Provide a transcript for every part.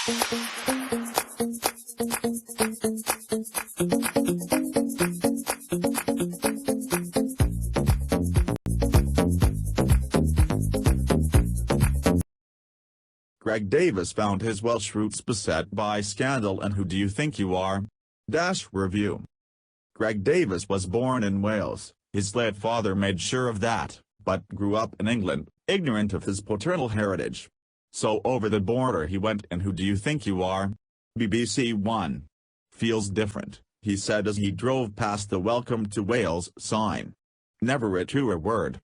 Greg Davies found his Welsh roots beset by scandal, and who do you think you are? Review. Greg Davies was born in Wales, his late father made sure of that, but grew up in England, ignorant of his paternal heritage. So over the border he went, and who do you think you are? BBC One. Feels different, he said as he drove past the "Welcome to Wales" sign. Never a truer word.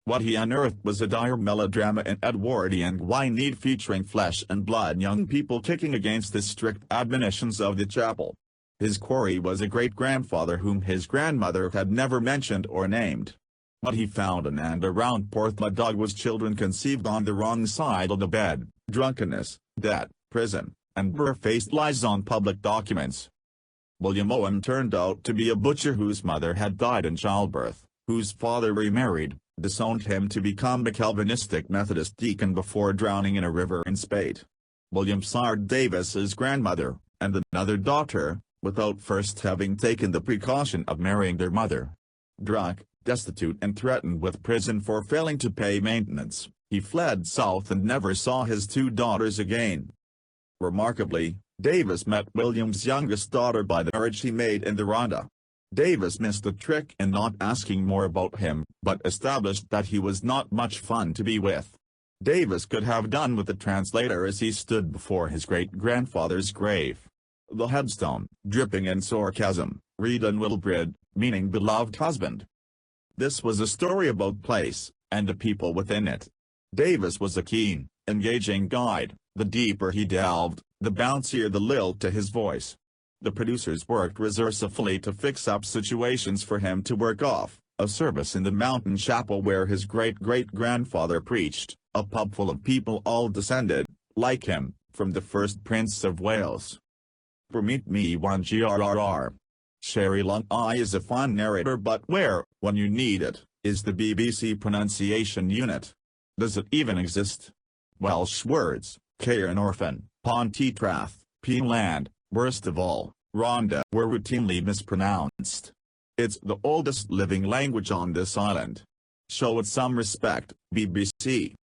What he unearthed was a dire melodrama in Edwardian Gwynedd featuring flesh and blood young people kicking against the strict admonitions of the chapel. His quarry was a great-grandfather whom his grandmother had never mentioned or named. What he found in and around Porthmadog was children conceived on the wrong side of the bed, drunkenness, debt, prison, and barefaced lies on public documents. William Owen turned out to be a butcher whose mother had died in childbirth, whose father remarried, disowned him to become a Calvinistic Methodist deacon before drowning in a river in Spate. William sired Davies's grandmother, and another daughter, without first having taken the precaution of marrying their mother. Drunk, destitute and threatened with prison for failing to pay maintenance, he fled south and never saw his two daughters again. Remarkably, Davies met William's youngest daughter by the marriage he made in the Rhondda. Davies missed a trick in not asking more about him, but established that he was not much fun to be with. Davies could have done with the translator as he stood before his great-grandfather's grave. The headstone, dripping in sarcasm, read "An Wilbrid," meaning beloved husband. This was a story about place, and the people within it. Davies was a keen, engaging guide. The deeper he delved, the bouncier the lilt to his voice. The producers worked resourcefully to fix up situations for him to work off, a service in the mountain chapel where his great-great-grandfather preached, a pub full of people all descended, like him, from the first Prince of Wales. Permit me one grrr. Sherry Long I is a fine narrator, but where, when you need it, is the BBC pronunciation unit? Does it even exist? Welsh words, Cairn orphan, Pontytrath, Peanland, worst of all, Rhondda, were routinely mispronounced. It's the oldest living language on this island. Show it some respect, BBC.